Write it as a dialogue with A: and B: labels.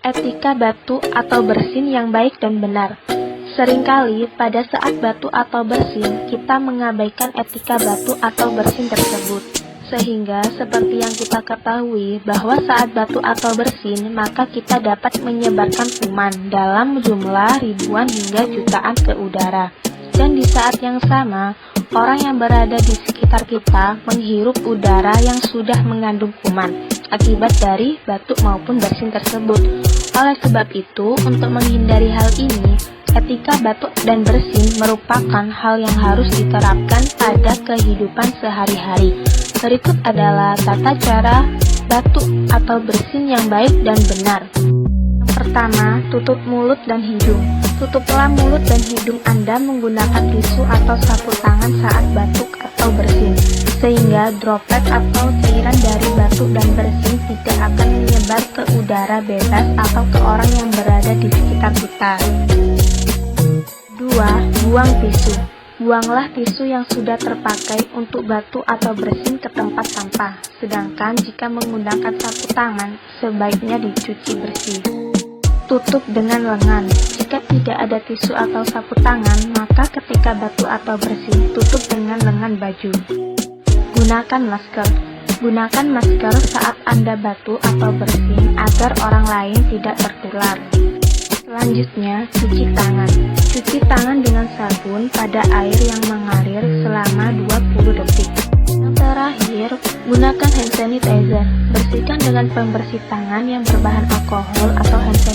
A: Etika batu atau bersin yang baik dan benar. Seringkali pada saat batu atau bersin, kita mengabaikan etika batu atau bersin tersebut. Sehingga seperti yang kita ketahui bahwa saat batu atau bersin, maka kita dapat menyebarkan kuman dalam jumlah ribuan hingga jutaan ke udara. Dan di saat yang sama, orang yang berada di sekitar kita menghirup udara yang sudah mengandung kuman akibat dari batu maupun bersin tersebut. Oleh sebab itu, untuk menghindari hal ini, etika batu dan bersin merupakan hal yang harus diterapkan pada kehidupan sehari-hari. Berikut adalah tata cara batu atau bersin yang baik dan benar. Yang pertama, tutup mulut dan hidung. Tutuplah mulut dan hidung Anda menggunakan tisu atau sapu tangan saat batuk atau bersin, sehingga droplet atau cairan dari batuk dan bersin tidak akan menyebar ke udara bebas atau ke orang yang berada di sekitar kita. 2. Buang tisu. Buanglah tisu yang sudah terpakai untuk batu atau bersin ke tempat sampah, sedangkan jika menggunakan sapu tangan, sebaiknya dicuci bersih. Tutup dengan lengan. Jika tidak ada tisu atau sapu tangan, maka ketika batu atau bersin, tutup dengan lengan baju. Gunakan masker. Gunakan masker saat Anda batu atau bersin agar orang lain tidak tertular. Selanjutnya, cuci tangan. Cuci tangan dengan sabun pada air yang mengalir selama 20 detik. Yang terakhir, gunakan hand sanitizer. Bersihkan dengan pembersih tangan yang berbahan alkohol atau hand sanitizer